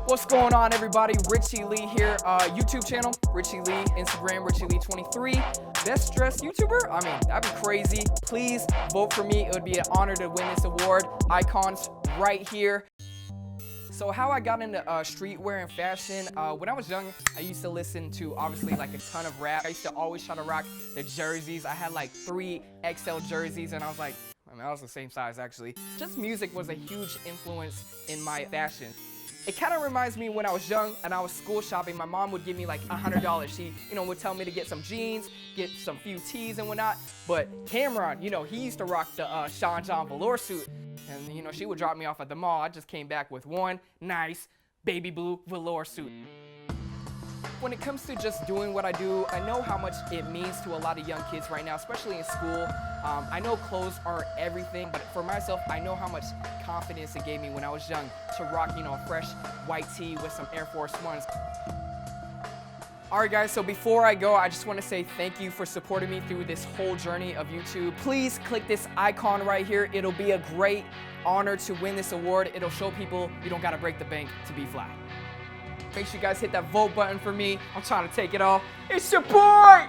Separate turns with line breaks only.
What's going on, everybody? Richie Lee here. YouTube channel, Richie Lee. Instagram, Richie Lee 23. Best dressed YouTuber? I mean, that'd be crazy. Please vote for me. It would be an honor to win this award. Icons right here. So how I got into streetwear and fashion, when I was young, I used to listen to obviously like a ton of rap. I used to always try to rock the jerseys. I had like 3 XL jerseys and I was like, I mean, I was the same size actually. Just music was a huge influence in my fashion. It kind of reminds me when I was young and I was school shopping, my mom would give me like $100. She, would tell me to get some jeans, get some few tees and whatnot. But Cameron, he used to rock the Sean John velour suit. And, she would drop me off at the mall. I just came back with one nice baby blue velour suit. When it comes to just doing what I do, I know how much it means to a lot of young kids right now, especially in school. I know clothes aren't everything, but for myself, I know how much confidence it gave me when I was young to rock, a fresh white tee with some Air Force Ones. Alright guys, so before I go, I just want to say thank you for supporting me through this whole journey of YouTube. Please click this icon right here. It'll be a great honor to win this award. It'll show people you don't gotta break the bank to be fly. Make sure you guys hit that vote button for me. I'm trying to take it all. It's your boy!